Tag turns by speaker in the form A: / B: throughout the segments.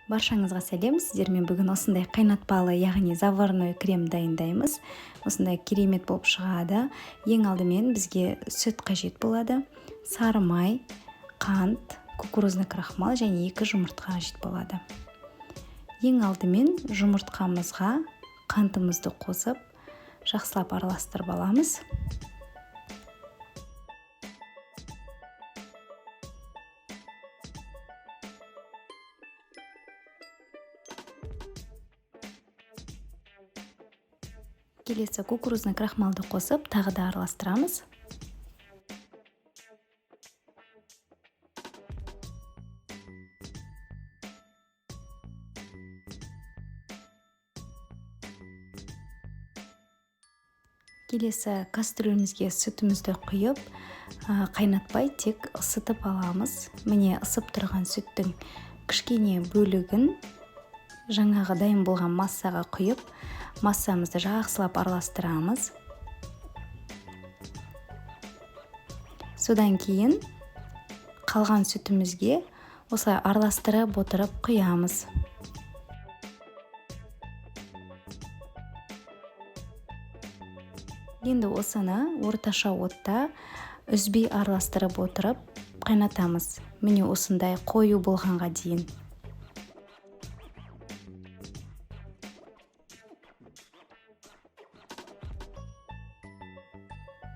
A: Баршаңызға сәлем. Сіздермен бүгін осындай қайнатпалы, яғни заварной крем дайындаймыз. Осындай керемет болып шығады. Ең алдымен бізге сүт қажет болады. Сары май, қант, кукурузный крахмал және 2 жұмыртқа қажет болады. Ең алдымен жұмыртқамызға қантымызды қосып, жақсылап араластырып аламыз. Келесі кукурузный крахмалды қосып, тағы да араластырамыз. Келесі кастрюлемізге сүтімізді құйып, қайнатпай тек ысытып аламыз. Міне ысып тұрған сүттің кішкене бөлігін жаңағы дайын болған массаға құйып, массамызды жақсылап араластырамыз. Содан кейін қалған сүтімізге осылай араластырып отырып құямыз. Енді осыны орташа отта үзбей араластырып отырып қайнатамыз. Міне осындай қою болғанға дейін.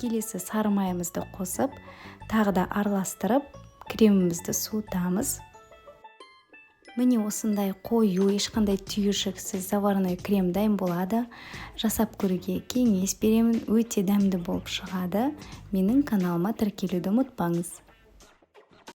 A: Келесі сары майымызды қосып, тағы да араластырып, кремімізді суытамыз. Міне осындай қою, ешқандай түйіршіксіз заварной крем дайын болады. Жасап көруге кеңес беремін, өте дәмді болып шығады. Менің каналыма тіркелуді ұмытпаңыз.